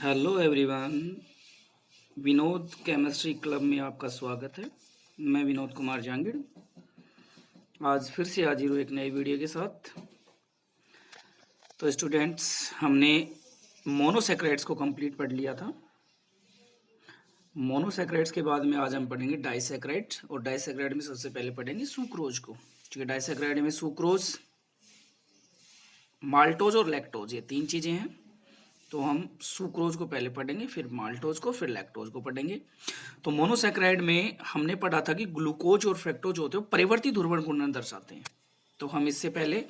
Hello everyone. Vinod chemistry club में आपका स्वागत है। मैं विनोद कुमार जांगिड़ आज फिर से हाजिर हूँ एक नई वीडियो के साथ। तो स्टूडेंट्स, हमने मोनोसैकराइड्स को कंप्लीट पढ़ लिया था। मोनोसैकराइड्स के बाद में आज हम पढ़ेंगे डाइसैकराइड, और डाइसैकराइड में सबसे पहले पढ़ेंगे सुक्रोज को। ठीक है, डाइसैकराइड में सुक्रोज, माल्टोज और लैक्टोज, ये तीन चीज़ें हैं। तो हम सुक्रोज को पहले पढ़ेंगे, फिर माल्टोज को, फिर लैक्टोज को पढ़ेंगे। तो मोनोसैकराइड में हमने पढ़ा था कि ग्लूकोज और फ्रक्टोज होते हैं परिवर्ती ध्रुवण घूर्णन दर्शाते हैं। तो हम इससे पहले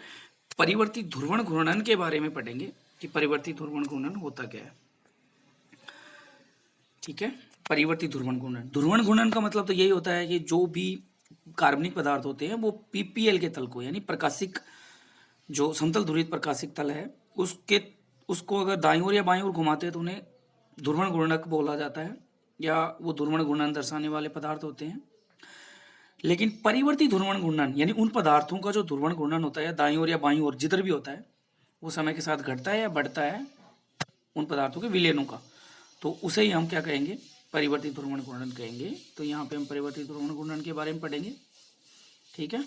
परिवर्ती ध्रुवण घूर्णन के बारे में पढ़ेंगे कि परिवर्ती ध्रुवण घूर्णन होता क्या है। ठीक है, परिवर्ती ध्रुवण घूर्णन, ध्रुवण घूर्णन का मतलब तो यही होता है कि जो भी कार्बनिक पदार्थ होते हैं वो पीपीएल के तल को, यानी प्रकाशिक, जो समतल ध्रुवित प्रकाशिक तल है, उसको अगर दाईं ओर या बाईं ओर घुमाते हैं तो उन्हें ध्रुवण घूर्णक बोला जाता है, या वो ध्रुवण घूर्णन दर्शाने वाले पदार्थ होते हैं। लेकिन परिवर्ती ध्रुवण घूर्णन यानी उन पदार्थों का जो ध्रुवण घूर्णन होता है दाईं ओर या बाईं ओर जिधर भी होता है, वो समय के साथ घटता है या बढ़ता है उन पदार्थों के विलयनों का, तो उसे ही हम क्या कहेंगे, परिवर्ती ध्रुवण घूर्णन कहेंगे। तो यहाँ पे हम परिवर्ती ध्रुवण घूर्णन के बारे में पढ़ेंगे। ठीक है,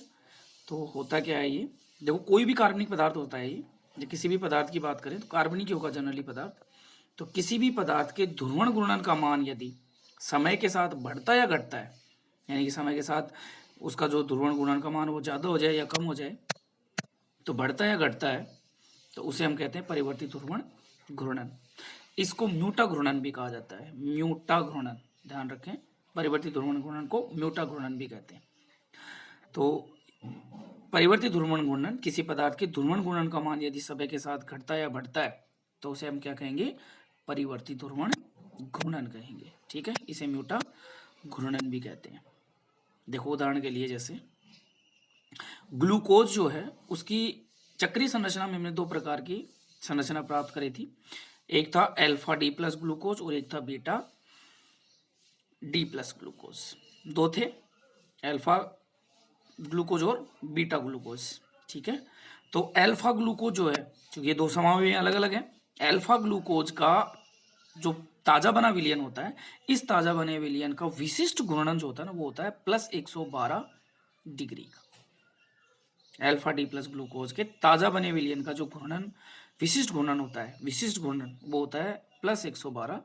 तो होता क्या है ये, देखो कोई भी कार्बनिक पदार्थ होता है, ये किसी भी पदार्थ की बात करें तो कार्बनिक ही होगा जनरली पदार्थ। तो किसी भी पदार्थ के ध्रुवण घूर्णन का मान यदि समय के साथ बढ़ता या घटता है, यानी कि समय के साथ उसका जो ध्रुवण घूर्णन का मान वो ज़्यादा हो जाए या कम हो जाए, तो बढ़ता या घटता है, तो उसे हम कहते हैं परिवर्ती ध्रुवण घूर्णन। इसको म्यूटा घूर्णन भी कहा जाता है, म्यूटा घूर्णन, ध्यान रखें, परिवर्ती ध्रुवण घूर्णन को म्यूटा घूर्णन भी कहते हैं। तो परिवर्ती ध्रुवण घूर्णन, किसी पदार्थ के ध्रुवण घूर्णन का मान यदि समय के साथ घटता या बढ़ता है तो उसे हम क्या कहेंगे, परिवर्ती ध्रुवण घूर्णन कहेंगे। ठीक है, इसे म्यूटा घूर्णन भी कहते हैं। देखो उदाहरण के लिए, जैसे ग्लूकोज जो है उसकी चक्रीय संरचना में हमने दो प्रकार की संरचना प्राप्त करी थी। एक था अल्फा डी प्लस ग्लूकोज और एक था बीटा डी प्लस ग्लूकोज। दो थे, अल्फा ग्लूकोज और बीटा ग्लूकोज। ठीक है, तो अल्फा ग्लूकोज जो है, क्योंकि ये दो समावेशी अलग अलग हैं, अल्फा ग्लूकोज का जो ताजा बना विलयन होता है, इस ताजा बने विलयन का विशिष्ट घूर्णन जो होता है ना, वो होता है +112 डिग्री का। अल्फा डी प्लस ग्लूकोज के ताजा बने विलयन का जो घूर्णन, विशिष्ट घूर्णन होता है, विशिष्ट घूर्णन वो होता है +112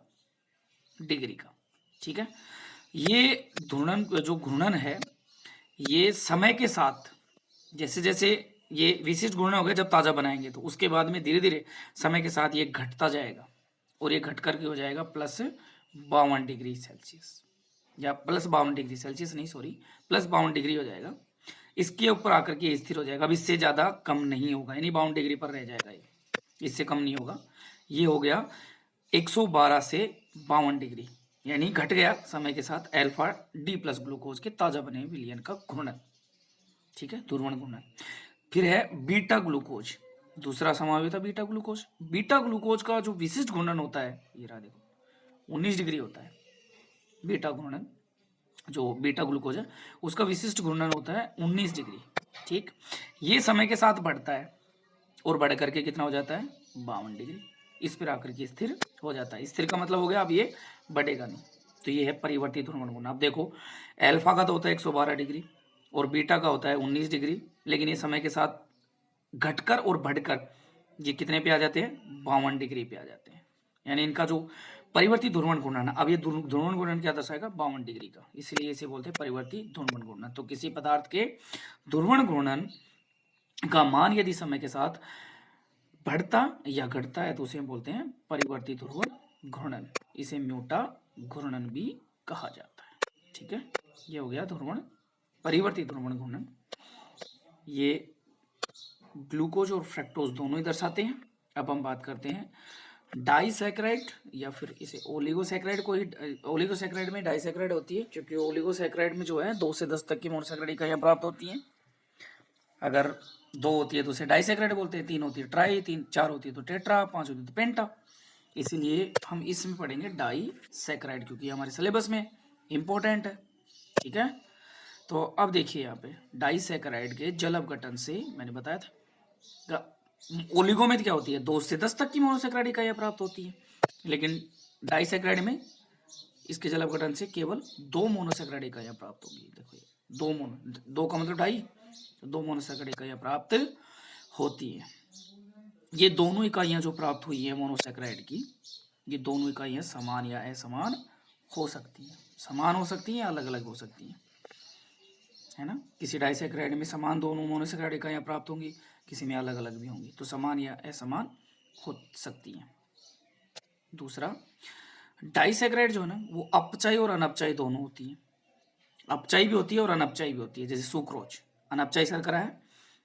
डिग्री का। ठीक है, ये घूर्णन, जो घूर्णन है, ये समय के साथ जैसे जैसे ये विशिष्ट घूर्णन हो गया जब ताज़ा बनाएंगे, तो उसके बाद में धीरे धीरे समय के साथ ये घटता जाएगा, और ये घट करके हो जाएगा +52 डिग्री सेल्सियस, या +52 डिग्री सेल्सियस नहीं, सॉरी, +52 डिग्री हो जाएगा। इसके ऊपर आकर के स्थिर हो जाएगा, अब इससे ज़्यादा कम नहीं होगा, यानी 52 डिग्री पर रह जाएगा, ये इससे कम नहीं होगा। ये हो गया 112 से 52 डिग्री, यानी घट गया समय के साथ अल्फा डी प्लस ग्लूकोज के ताजा बने विलयन का घूर्णन। ठीक है, ध्रुवण घूर्णन। फिर है बीटा ग्लूकोज, दूसरा समावेश था बीटा ग्लूकोज। बीटा ग्लूकोज का जो विशिष्ट घूर्णन होता है, ये रहा देखो, 19 डिग्री होता है बीटा घूर्णन। जो बीटा ग्लूकोज है उसका विशिष्ट घूर्णन होता है 19 डिग्री। ठीक, ये समय के साथ बढ़ता है और बढ़ करके कितना हो जाता है, 52 डिग्री, इस पर आकर के स्थिर हो जाता है। स्थिर का मतलब हो गया अब ये बढ़ेगा नहीं। तो ये है परिवर्ती ध्रुवण घूर्णन। अब देखो, अल्फा का तो होता है 112 डिग्री और बीटा का होता है 19 डिग्री, लेकिन ये समय के साथ घटकर और बढ़कर ये कितने पे आ जाते हैं, 52 डिग्री पे आ जाते हैं। यानी इनका जो परिवर्ती ध्रुवण घूर्णन, अब ये ध्रुवण घूर्णन क्या दर्शाएगा, 52 डिग्री का, इसलिए इसे बोलते हैं परिवर्ती ध्रुवण घूर्णन। तो किसी पदार्थ के ध्रुवण घूर्णन का मान यदि समय के साथ बढ़ता या घटता है तो उसे हम बोलते हैं परिवर्ती ध्रुवण घूर्णन, इसे म्यूटा घूर्णन भी कहा जाता है। ठीक है, ये हो गया ध्रुवण, परिवर्ती ध्रुवण घूर्णन। ये ग्लूकोज और फ्रक्टोज दोनों ही दर्शाते हैं। अब हम बात करते हैं डाइसैकराइड, या फिर इसे ओलिगोसैकराइड को ही, ओलिगोसैकराइड में डाइसैकराइड होती है, क्योंकि ओलिगोसैकराइड में जो है 2 से 10 तक की मोनोसैकराइड इकाइयां प्राप्त होती हैं। अगर 2 होती है तो उसे डाइसैकराइड बोलते हैं, 3 होती है ट्राई, 4 होती है तो टेट्रा, 5 होती है तो पेंटा। इसीलिए हम इसमें पढ़ेंगे डाइसैकराइड, क्योंकि हमारे सिलेबस में इंपॉर्टेंट है। ठीक है, तो अब देखिए यहाँ पे डाइसैकराइड के जल अपघटन से मैंने बताया था, ओलिगो में क्या होती है, 2 से 10 तक की मोनोसैकराइड इकाइयां प्राप्त होती है, लेकिन डाइसैकेराइड में इसके जल अपघटन से केवल 2 मोनोसैकेराइड इकाइयां प्राप्त होंगी। देखो ये 2 का मतलब डाई, तो 2 मोनोसैकेराइड इकाइयां प्राप्त होती है। ये दोनों इकाइयां जो प्राप्त हुई है मोनोसैकेराइड की, ये दोनों इकाइयां समान या असमान हो सकती हैं। समान हो सकती हैं या अलग अलग हो सकती हैं, है ना। किसी डाइसैकेराइड में समान दोनों मोनोसैकेराइड इकाइयां प्राप्त होंगी, किसी में अलग अलग भी होंगी, तो समान या असमान हो सकती हैं। दूसरा, डाइसैकेराइड जो है ना वो अपचायी और अनपचायी दोनों होती है। अपचायी भी होती है और अनपचायी भी होती है। जैसे सुक्रोज अनपचायी शर्करा है,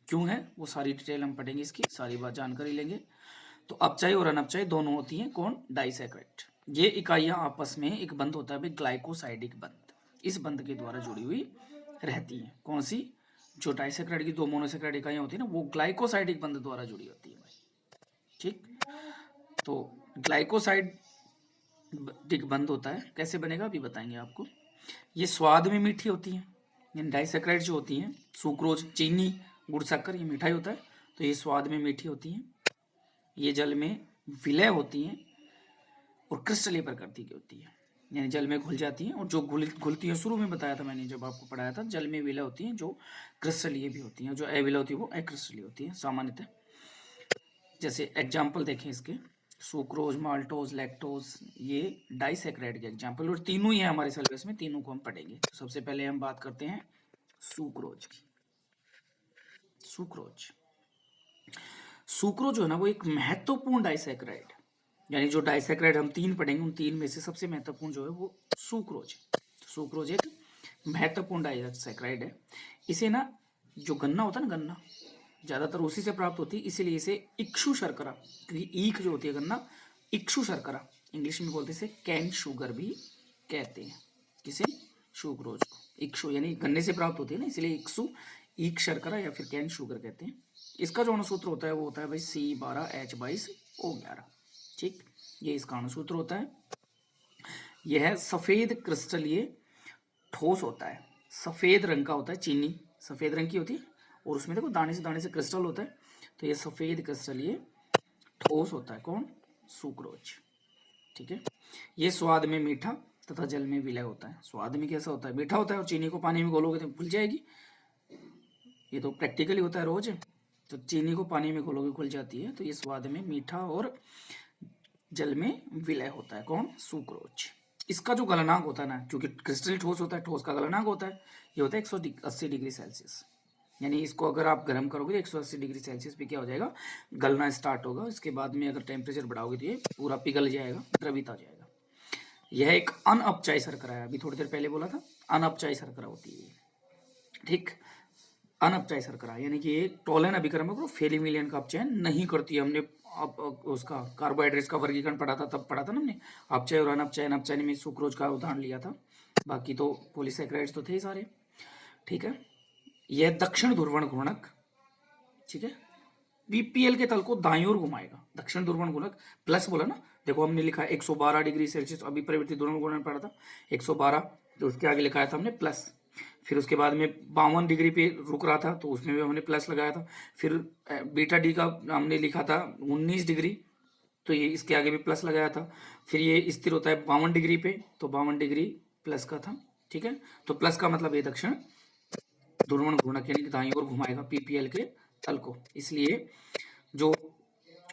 क्यों है वो सारी डिटेल हम पढ़ेंगे, इसकी सारी बात जानकारी लेंगे। तो अपचायी और अनपचायी दोनों होती हैं कौन, डाइसैकेराइड। ये इकाइयां आपस में एक बंध होता है भाई ग्लाइकोसाइडिक बंध, इस बंध के द्वारा जुड़ी हुई रहती है। कौन सी, जो डाइसैकेराइड की 2 मोनोसैकेराइड इकाइयां होती है ना वो ग्लाइकोसाइडिक बंध द्वारा जुड़ी होती है भाई। ठीक, तो ग्लाइकोसाइडिक बंध होता है, कैसे बनेगा अभी बताएंगे आपको। ये स्वाद में मीठी होती है, यानी डाइसैकेराइड जो होती हैं, सुक्रोज, चीनी, गुड़, शक्कर, ये मीठा ही होता है, तो ये स्वाद में मीठी होती हैं। ये जल में विलय होती हैं और क्रिस्टलीय प्रकृति की होती है, यानी जल में घुल जाती हैं। और जो घुलती हैं, शुरू में बताया था मैंने जब आपको पढ़ाया था, जल में विलय होती हैं जो क्रिस्टलीय भी होती हैं, जो अविलय होती है वो अक्रिस्टलीय होती है सामान्यतः। जैसे एग्जाम्पल देखें इसके, सुक्रोज, माल्टोज, लैक्टोज, ये डाइसैकेराइड के एग्जाम्पल, और तीनों ही है हमारे सिलेबस में, तीनों को हम पढ़ेंगे। तो सबसे पहले हम बात करते हैं सुक्रोज की। सुक्रोज सुक्रोज जो है ना वो एक महत्वपूर्ण डाइसैकेराइड, यानी जो डाइसैकेराइड हम 3 पढ़ेंगे उन 3 में से सबसे महत्वपूर्ण जो है वो सुक्रोज है। सुक्रोज एक महत्वपूर्ण डाइसैकेराइड है। इसे ना, जो गन्ना होता है ना, गन्ना ज्यादातर उसी से प्राप्त होती है, इसीलिए इसे इक्षु शर्करा, क्योंकि ईख जो होती है गन्ना, इक्षु शर्करा इंग्लिश में बोलते हैं, कैन शुगर भी कहते हैं। किसे, सुक्रोज को इक्षु, यानी गन्ने से प्राप्त होती है ना, इसलिए इक्षु, ईख शर्करा या फिर कैन शुगर कहते हैं। इसका जो अणुसूत्र होता है वो होता है भाई C12H22O11। ठीक, ये इसका अणुसूत्र होता है। यह सफेद क्रिस्टलीय ठोस होता है, सफेद रंग का होता है, चीनी सफेद रंग की होती है, और उसमें देखो दाने से क्रिस्टल होता है, तो ये सफेद क्रिस्टलीय ठोस होता है कौन, सुक्रोज। ठीक है, ये स्वाद में मीठा तथा जल में विलय होता है। स्वाद में कैसा होता है, मीठा होता है, और चीनी को पानी में घोलोगे तो घुल जाएगी, ये तो प्रैक्टिकली होता है रोज। तो चीनी को पानी में घोलोगे घुल जाती है, तो ये स्वाद में मीठा और जल में विलय होता है कौन, सुक्रोज। इसका जो गलनांक होता है ना, क्योंकि क्रिस्टल ठोस होता है, ठोस का गलनांक होता है, ये होता है 180 डिग्री सेल्सियस। यानी इसको अगर आप गर्म करोगे तो 180 डिग्री सेल्सियस पे क्या हो जाएगा, गलना स्टार्ट होगा। इसके बाद में अगर टेम्परेचर बढ़ाओगे तो ये पूरा पिघल जाएगा, द्रवित हो जाएगा। यह एक अनअपचायी शर्करा है, अभी थोड़ी देर पहले बोला था अनअपचायी शर्करा होती है। ठीक, अनअपचायी शर्करा यानी कि ये टोलन अभिक्रमक और फेलिमिलियन का अपचयन नहीं करती है। हमने उसका कार्बोहाइड्रेट्स का वर्गीकरण पढ़ा था, तब पढ़ा था ना हमने, अपचय और अनपचय। अनपचय में सुक्रोज का उदाहरण लिया था, बाकी तो पॉलीसैकेराइड्स तो थे ही सारे। ठीक है, यह दक्षिण ध्रुवण घूर्णक, ठीक है, बीपीएल के तल को दाईं ओर घुमाएगा। दक्षिण ध्रुवण घूर्णक प्लस बोला ना, देखो हमने लिखा है 112 डिग्री सेल्सियस, अभी परिवर्तित ध्रुवण घूर्णन पढ़ा था 112, तो उसके आगे लिखाया था हमने प्लस। फिर उसके बाद में 52 डिग्री पे रुक रहा था, तो उसमें भी हमने प्लस लगाया था। फिर बीटा डी का हमने लिखा था 19 डिग्री, तो ये इसके आगे भी प्लस लगाया था। फिर ये स्थिर होता है 52 डिग्री पे, तो 52 डिग्री प्लस का था। ठीक है, तो प्लस का मतलब ये दक्षिण ध्रुवण घूर्णक यानी कि दाईं ओर घुमाएगा पीपीएल के तल को। इसलिए जो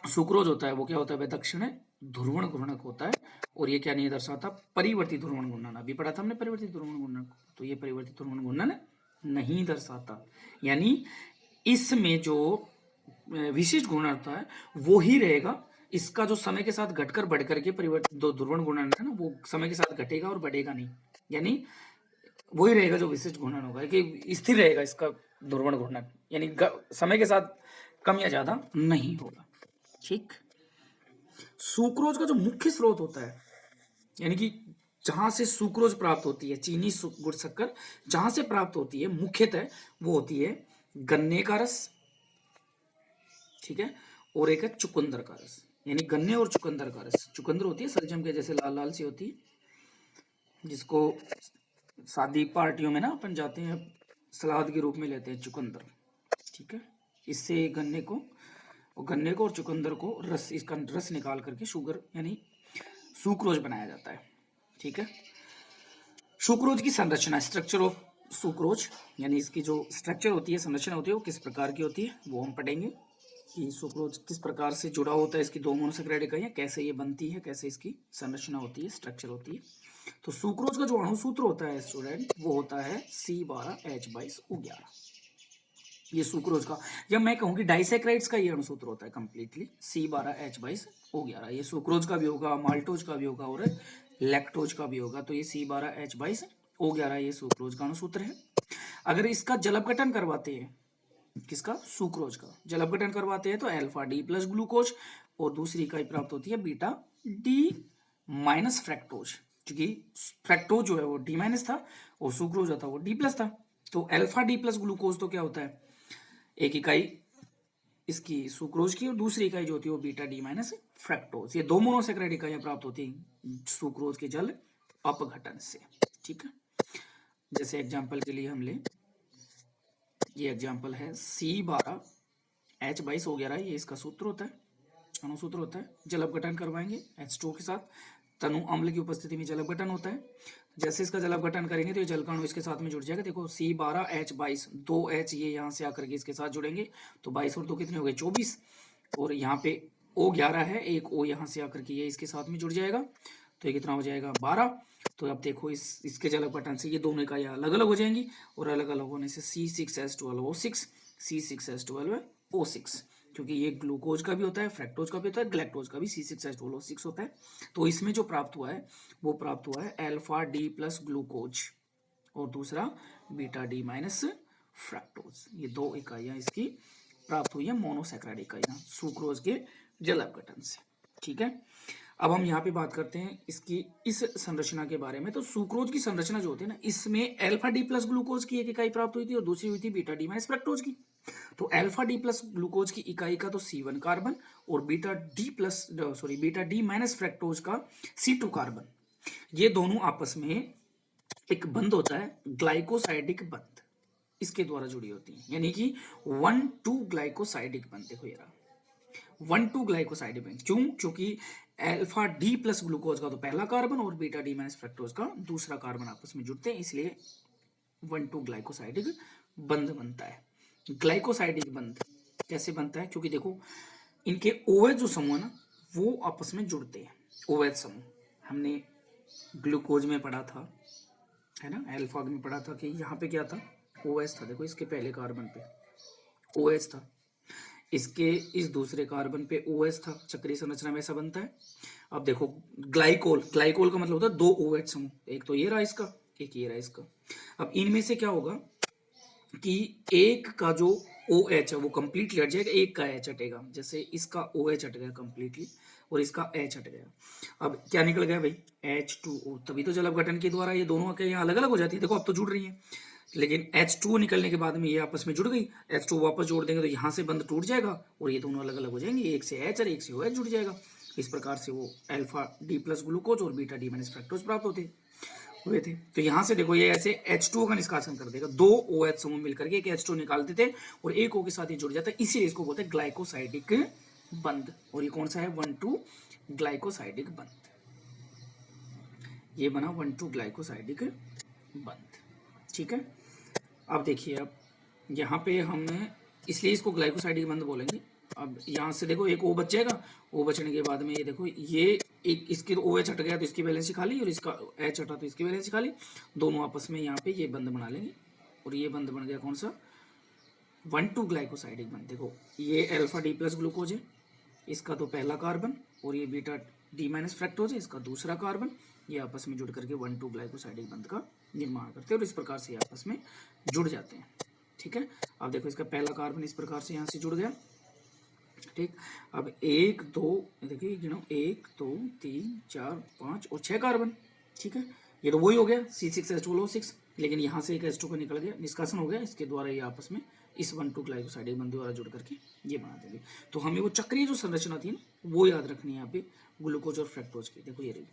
सुक्रोज होता है वो क्या होता है, दक्षिण ध्रुवण घूर्णक होता है। और ये क्या नहीं दर्शाता, परिवर्तित ध्रुवण घूर्णन। अभी पढ़ा था हमने परिवर्तित ध्रुवण घूर्णन, तो ये परिवर्तित ध्रुवण घूर्णन नहीं दर्शाता। यानी इसमें जो विशिष्ट घूर्णन होता है वो ही रहेगा। इसका जो समय के साथ घटकर बढ़कर के परिवर्तित दो ध्रुवण घूर्णन है ना, वो समय के साथ घटेगा और बढ़ेगा नहीं, यानी वही रहेगा जो विशिष्ट घूर्णन होगा, कि स्थिर रहेगा इसका ध्रुवण घूर्णन, यानी समय के साथ कम या ज्यादा नहीं होगा। ठीक, सुक्रोज का जो मुख्य स्रोत होता है, यानी कि जहां से सुक्रोज प्राप्त होती है, चीनी गुड़ शक्कर जहां से प्राप्त होती है मुख्यतः वो होती है गन्ने का रस, ठीक है, और एक है चुकंदर का रस। यानी गन्ने और चुकंदर का रस, चुकंदर होती है सलजम के जैसे लाल लाल सी होती है, जिसको शादी पार्टियों में ना अपन जाते हैं सलाद के रूप में लेते हैं चुकंदर। ठीक है, इससे गन्ने को और चुकंदर को रस, इसका रस निकाल करके शुगर यानी सुक्रोज बनाया जाता है। ठीक है, सुक्रोज की संरचना, स्ट्रक्चर ऑफ सुक्रोज, यानी इसकी जो स्ट्रक्चर होती है, संरचना होती है, वो किस प्रकार की होती है वो हम पढ़ेंगे कि सुक्रोज किस प्रकार से जुड़ा होता है, इसकी दो मोनोसेकेराइड इकाइयां कैसे ये बनती है, कैसे इसकी संरचना होती है, स्ट्रक्चर होती है। तो सुक्रोज का जो अणुसूत्र होता है स्टूडेंट, वो होता है C12H22O11। ये सुक्रोज का, या मैं कहूँ कि डाइसेक्राइड्स का ये अणुसूत्र होता है कंप्लीटली, C12H22O11। ये सुक्रोज का भी होगा, माल्टोज का भी होगा और लैक्टोज का भी होगा। तो ये C12H22O11 ये सुक्रोज का अणुसूत्र है। अगर इसका जलपघटन करवाते हैं, किसका, सुक्रोज का जलपघटन करवाते हैं, तो अल्फा डी प्लस ग्लूकोज और दूसरी इकाई प्राप्त होती है बीटा डी माइनस फ्रैक्टोज, क्योंकि फ्रैक्टोज जो है वो डी माइनस था और सुक्रोज था वो डी प्लस था। तो अल्फा डी प्लस ग्लूकोज तो क्या होता है, एक इकाई इसकी सुक्रोज की और दूसरी इकाई जो होती है वो बीटा डी माइनस फ्रैक्टोज। ये दो मोनोसेकेराइड इकाइयां प्राप्त होती हैं सुक्रोज के जल अपघटन से। ठीक है, जैसे एग्जांपल के लिए हम ले, ये एग्जांपल है C12H22O11, ये इसका सूत्र होता है, अणुसूत्र होता है। जल अपघटन करवाएंगे H2 के साथ, तनु अम्ल की उपस्थिति में जल अपघटन होता है। जैसे इसका जल अपघटन करेंगे तो ये जल का अणु इसके साथ में जुड़ जाएगा। देखो C12H22, दो H ये यहाँ से आकर के इसके साथ जुड़ेंगे, तो 22 और 2 कितने हो गए 24, और यहाँ पे O11 है, एक O यहाँ से आकर के ये इसके साथ में जुड़ जाएगा, तो ये कितना हो जाएगा 12। तो अब देखो इसके जल अपघटन से ये दोनों इकाइयां अलग अलग हो जाएंगी, और अलग अलग होने से C6H12O6, C6H12O6, क्योंकि ये ग्लूकोज का भी होता है, फ्रैक्टोज का भी होता है, ग्लैक्टोज का भी C6H12O6 होता है। तो इसमें जो प्राप्त हुआ है वो प्राप्त हुआ है अल्फा डी प्लस ग्लूकोज और दूसरा बीटा डी माइनस फ्रैक्टोज। ये दो इकाइयां इसकी प्राप्त हुई है, मोनोसेकेराइड इकाइयां सुक्रोज के जल अपघटन से। ठीक है, अब हम यहाँ पे बात करते हैं इसकी इस संरचना के बारे में। तो सुक्रोज की संरचना जो होती है ना, इसमें अल्फा डी प्लस ग्लूकोज की एक इकाई प्राप्त हुई थी और दूसरी हुई थी बीटा डी माइनस फ्रैक्टोज की। तो अल्फा डी प्लस ग्लूकोज की इकाई का तो C1 कार्बन और बीटा डी माइनस फ्रैक्टोज का C2 कार्बन, ये दोनों आपस में एक बंध होता है, ग्लाइकोसाइडिक बंध, इसके द्वारा जुड़ी होती है, यानी कि 1,2 ग्लाइकोसाइडिक बंध। देखो ये रहा 1,2 ग्लाइकोसाइडिक बंध। क्यों? क्योंकि अल्फा डी प्लस ग्लूकोज का तो पहला कार्बन और बीटा डी माइनस फ्रैक्टोज का दूसरा कार्बन आपस में जुड़ते हैं, इसलिए 1,2 ग्लाइकोसाइडिक बंध बनता है। ग्लाइकोसाइडिक बंध कैसे बनता है? क्योंकि देखो इनके OH जो समूह है ना, वो आपस में जुड़ते हैं। OH समूह हमने ग्लूकोज में पढ़ा था, है ना, अल्फा में पढ़ा था कि यहाँ पे क्या था, OH था। देखो इसके पहले कार्बन पे OH था, इसके इस दूसरे कार्बन पे OH था। चक्रीय संरचना में ऐसा बनता है। अब देखो ग्लाइकोल का मतलब होता है दो OH समूह, एक तो ये रहा इसका, एक ये रहा इसका। अब इनमें से क्या होगा कि एक का जो OH है वो कंप्लीटली हट जाएगा, एक का H हटेगा। जैसे इसका OH हट गया कंप्लीटली और इसका H हट गया, अब क्या निकल गया भाई H2O। तभी तो जल अपघटन के द्वारा ये दोनों के यहाँ अलग अलग हो जाती है। देखो अब तो जुड़ रही है, लेकिन H2O निकलने के बाद में ये आपस में जुड़ गई, H2O वापस जोड़ देंगे तो यहाँ से बंध टूट जाएगा और ये दोनों अलग अलग हो जाएंगे, एक से H और एक से OH जुड़ जाएगा। इस प्रकार से वो अल्फा डी प्लस ग्लूकोज और बीटा डी माइनस फ्रैक्टोज प्राप्त होते हुए थे। तो यहाँ से देखो ये ऐसे H2O का निष्कासन कर देगा, दो OH समूह मिलकर के एक H2O निकालते थे और एक O के साथ ही जुड़ जाता है, इसीलिए इसको बोलते हैं ग्लाइकोसाइडिक बंध। और ये कौन सा है 1,2 ग्लाइकोसाइडिक बंध, ये बना 1,2 ग्लाइकोसाइडिक बंध। ठीक है, अब देखिए अब यहाँ पे हमने इसलिए इसको ग्लाइकोसाइडिक बंध बोलेंगे। अब यहाँ से देखो एक O बच जाएगा, O बचने के बाद में ये देखो ये एक इसकी तो OH हट गया तो इसकी वैलेंसी खाली और इसका H हटा तो इसकी वैलेंसी खाली, दोनों आपस में यहाँ पे ये बंध बना लेंगे और ये बंध बन गया कौन सा 1,2 ग्लाइकोसाइडिक बंध। देखो ये अल्फा डी प्लस ग्लूकोज है, इसका तो पहला कार्बन और ये बीटा डी माइनस फ्रैक्टोज है, इसका दूसरा कार्बन, ये आपस में जुड़ करके 1,2 ग्लाइकोसाइडिक बंध का निर्माण करते हैं और इस प्रकार से आपस में जुड़ जाते हैं। ठीक है, अब देखो इसका पहला कार्बन इस प्रकार से यहाँ से जुड़ गया। ठीक, अब 1 2 देखिए गिनो 1 2 3 4 5 और 6 कार्बन। ठीक है, ये तो वही हो गया C6H12O6, लेकिन यहाँ से एक H2 का निकल गया, निष्कासन हो गया, इसके द्वारा ये आपस में इस 1,2 ग्लाइकोसाइडिक बंध द्वारा जुड़ करके ये बना देंगे। तो हमें वो चक्रीय जो संरचना थी ना वो याद रखनी है यहाँ पे ग्लूकोज और फ्रैक्टोज की। देखो ये रही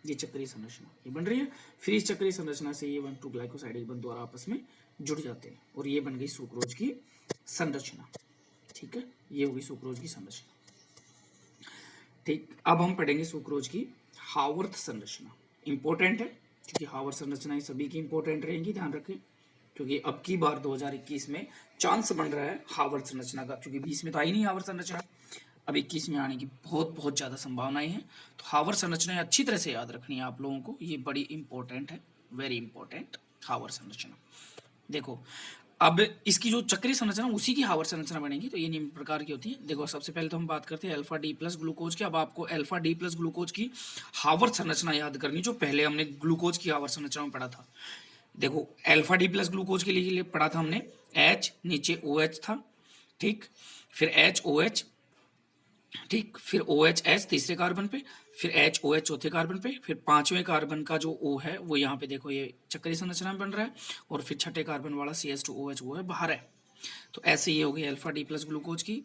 ये चक्रीय संरचना ये बन रही है, फिर इस चक्रीय संरचना से ये 1,2 ग्लाइकोसाइडिक बंध द्वारा आपस में जुड़ जाते हैं और ये बन गई सुक्रोज की संरचना। ठीक है, ये होगी सुक्रोज की संरचना। ठीक, अब हम पढ़ेंगे सुक्रोज की हावर्थ संरचना इंपॉर्टेंट है, क्योंकि हावर्थ संरचनाएं सभी की इंपॉर्टेंट रहेंगी, ध्यान रखें, क्योंकि अब की बार 2021 में चांस बन रहा है हावर्थ संरचना का, क्योंकि 20 में तो आई नहीं हावर्थ संरचना, अब 21 में आने की बहुत बहुत ज़्यादा संभावनाएं हैं। तो हावर्थ संरचनाएं अच्छी तरह से याद रखनी है आप लोगों को, ये बड़ी इंपॉर्टेंट है, वेरी इंपॉर्टेंट हावर्थ संरचना। देखो अब इसकी जो चक्रीय संरचना उसी की हावर्थ संरचना बनेगी, तो ये निम्न प्रकार की होती है। देखो सबसे पहले तो हम बात करते हैं अल्फा डी प्लस ग्लूकोज की। अब आपको अल्फा डी प्लस ग्लूकोज की हावर्थ संरचना याद करनी, जो पहले हमने ग्लूकोज की हावर्थ संरचना में पढ़ा था। देखो अल्फा डी प्लस ग्लूकोज के लिए पढ़ा था हमने, H नीचे OH था, ठीक, फिर HOH, ठीक, फिर OH तीसरे कार्बन पे, फिर HOH चौथे कार्बन पे, फिर पांचवें कार्बन का जो O है वो यहाँ पे देखो ये चक्रीय संरचना में बन रहा है, और फिर छठे कार्बन वाला CH2OH वो है बाहर है। तो ऐसे ये हो गई अल्फा डी प्लस ग्लूकोज की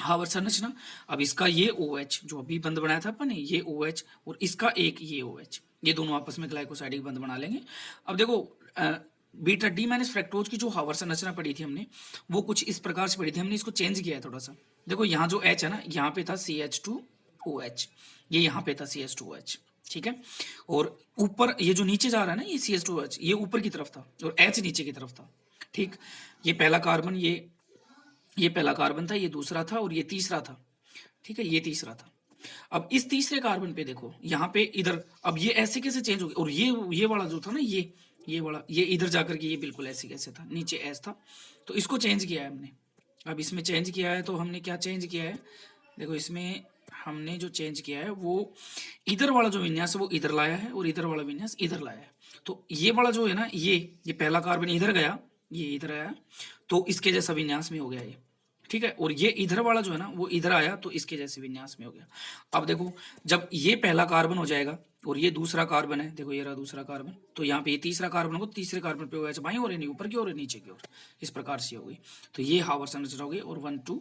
हावर्थ संरचना। अब इसका ये OH जो अभी बंध बनाया था अपन ने, ये OH और इसका एक ये OH, ये दोनों आपस में ग्लाइकोसाइडिक बंध बना लेंगे। अब देखो बीटा डी माइनस फ्रैक्टोज की जो हावर्थ संरचना पढ़ी थी हमने, वो कुछ इस प्रकार से पढ़ी थी, हमने इसको चेंज किया है थोड़ा सा। देखो यहाँ जो H है ना, यहाँ पे था CH2OH, ये यहाँ पे था CH2OH, ठीक है, और ऊपर ये जो नीचे जा रहा है ना, ये CH2OH ये ऊपर की तरफ था और H नीचे की तरफ था, ठीक, ये पहला कार्बन, ये पहला कार्बन था, ये दूसरा था और ये तीसरा था, ठीक है, ये तीसरा था। अब इस तीसरे कार्बन पे देखो यहाँ पे इधर, अब ये ऐसे कैसे चेंज हो गया, और ये वाला जो था ना, ये वाला, ये इधर जाकर के ये बिल्कुल ऐसे कैसे था, नीचे एस था, तो इसको चेंज किया है हमने। अब इसमें चेंज किया है, तो हमने क्या चेंज किया है, देखो इसमें हमने जो चेंज किया है वो इधर वाला जो विन्यास है वो इधर लाया है, और इधर वाला विन्यास इधर लाया है। तो ये वाला जो है ना, ये पहला कार्बन इधर गया, ये इधर आया, तो इसके जैसा विन्यास में हो गया ये, ठीक है, और ये इधर वाला जो है ना वो इधर आया, तो इसके जैसे विन्यास में हो गया। अब देखो जब ये पहला कार्बन हो जाएगा और ये दूसरा कार्बन है, देखो ये रहा दूसरा कार्बन, तो यहाँ पे ये तीसरा कार्बन होगा, तीसरे कार्बन पे OH बाईं ओर है, नहीं ऊपर की ओर है, नीचे की ओर, इस प्रकार से हो गई। तो ये हावर्थ संरचना हो गई, और 1 2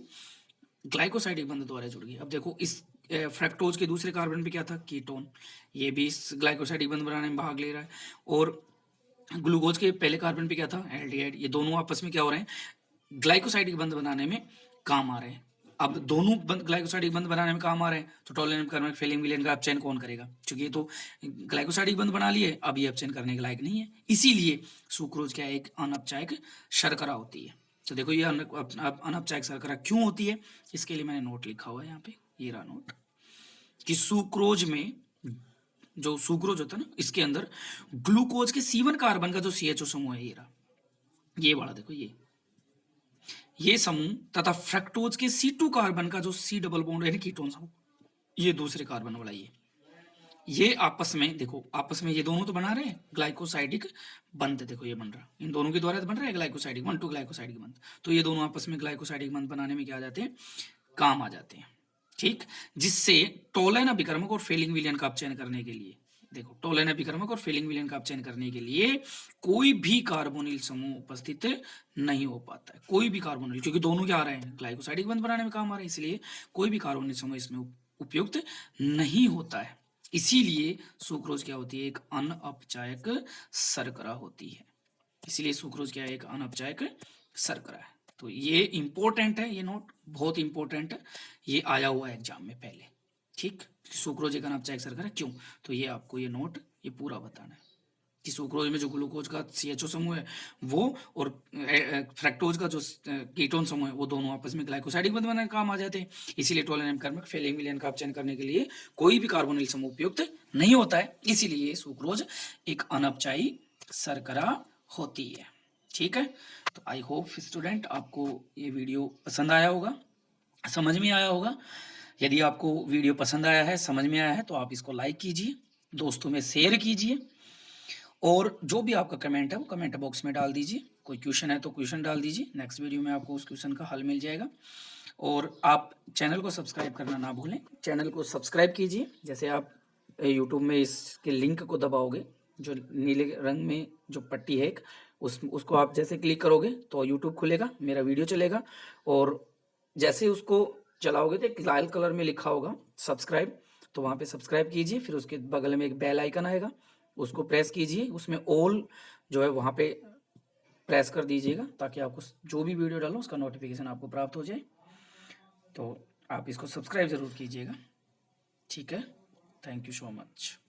ग्लाइकोसाइडिक बंध द्वारा जुड़ गई। अब देखो इस फ्रैक्टोज के दूसरे कार्बन पे क्या था, कीटोन, ये भी इस ग्लाइकोसाइडिक बंध बनाने में भाग ले रहा है, और ग्लूकोज के पहले कार्बन पे क्या था, एल्डिहाइड, ये दोनों आपस में क्या हो रहे हैं, ग्लाइकोसाइडिक बंध बनाने में काम आ रहे हैं। अब दोनों ग्लाइकोसाइडिक बंध बनाने में काम आ रहे हैं, तो टोलुइन कार्बनिक फेलिंग विलेन का अपचयन कौन करेगा, क्योंकि ये तो ग्लाइकोसाइडिक बंध बना लिए, अब ये अपचयन करने के लायक नहीं है, इसीलिए सुक्रोज क्या एक अनपचायक शर्करा होती है। तो देखो ये अनपचायक शर्करा क्यों होती है, इसके लिए मैंने नोट लिखा हुआ है यहाँ पे, ये रहा नोट, कि सुक्रोज में जो सुक्रोज होता है ना, इसके अंदर ग्लूकोज के C1 कार्बन का जो CHO समूह है, ये रहा, ये वाला देखो, ये समूह तथा फ्रक्टोज के C2 कार्बन का जो C डबल बॉन्ड है कीटोन समूह, ये दूसरे कार्बन वाला, ये आपस में देखो, आपस में ये दोनों तो बना रहे हैं ग्लाइकोसाइडिक बंध, देखो ये बन रहा, इन दोनों के द्वारा बन रहा है ग्लाइकोसाइडिक 1 2 ग्लाइकोसाइडिक बंध, तो ये दोनों आपस में ग्लाइकोसाइडिक बंध बनाने में क्या आ जाते हैं, काम आ जाते हैं, ठीक, जिससे टोलेन अभिकर्मक और फेलिंग विलयन का अपचयन करने के लिए, देखो टोलेन अभिकर्मक और फेलिंग विलयन का अपचयन करने के लिए कोई भी कार्बोनिल समूह उपस्थित नहीं हो पाता है, कोई भी कार्बोनिल, क्योंकि दोनों क्या आ रहे हैं, ग्लाइकोसाइडिक बंध बनाने में काम आ रहे हैं, इसलिए कोई भी कार्बोनिल समूह इसमें उपयुक्त नहीं होता है, इसीलिए सुक्रोज क्या होती है, एक अनपचायक शर्करा होती है, इसीलिए सुक्रोज क्या है, एक अनपचायक शर्करा है। तो ये इंपॉर्टेंट है, ये नोट बहुत इंपॉर्टेंट है, ये आया हुआ है एग्जाम में पहले, ठीक, सुक्रोज एक अनपचायक शर्करा है क्यों, तो ये आपको ये नोट ये पूरा बताना है कि सुक्रोज में जो ग्लूकोज का CHO समूह है वो, और फ्रैक्टोज का जो कीटोन समूह है वो दोनों आपस में ग्लाइकोसाइडिक बंध बनाने का काम आ जाते हैं, इसीलिए टोलेन अभिकर्मक फेलिंग विलयन का अपचयन करने के लिए कोई भी कार्बोनिल समूह उपयुक्त नहीं होता है, इसीलिए सुक्रोज एक अनपचायी शर्करा होती है, ठीक है। तो आई होप स्टूडेंट आपको ये वीडियो पसंद आया होगा, समझ में आया होगा। यदि आपको वीडियो पसंद आया है, समझ में आया है, तो आप इसको लाइक कीजिए, दोस्तों में शेयर कीजिए, और जो भी आपका कमेंट है वो कमेंट बॉक्स में डाल दीजिए, कोई क्वेश्चन है तो क्वेश्चन डाल दीजिए, नेक्स्ट वीडियो में आपको उस क्वेश्चन का हल मिल जाएगा। और आप चैनल को सब्सक्राइब करना ना भूलें, चैनल को सब्सक्राइब कीजिए, जैसे आप यूट्यूब में इसके लिंक को दबाओगे, जो नीले रंग में जो पट्टी है एक, उसको आप जैसे क्लिक करोगे तो यूट्यूब खुलेगा, मेरा वीडियो चलेगा, और जैसे उसको चलाओगे तो एक लाल कलर में लिखा होगा सब्सक्राइब, तो वहाँ पे सब्सक्राइब कीजिए, फिर उसके बगल में एक बेल आइकन आएगा, उसको प्रेस कीजिए, उसमें ऑल जो है वहाँ पे प्रेस कर दीजिएगा, ताकि आपको जो भी वीडियो डालो उसका नोटिफिकेशन आपको प्राप्त हो जाए। तो आप इसको सब्सक्राइब ज़रूर कीजिएगा, ठीक है। Thank you so much.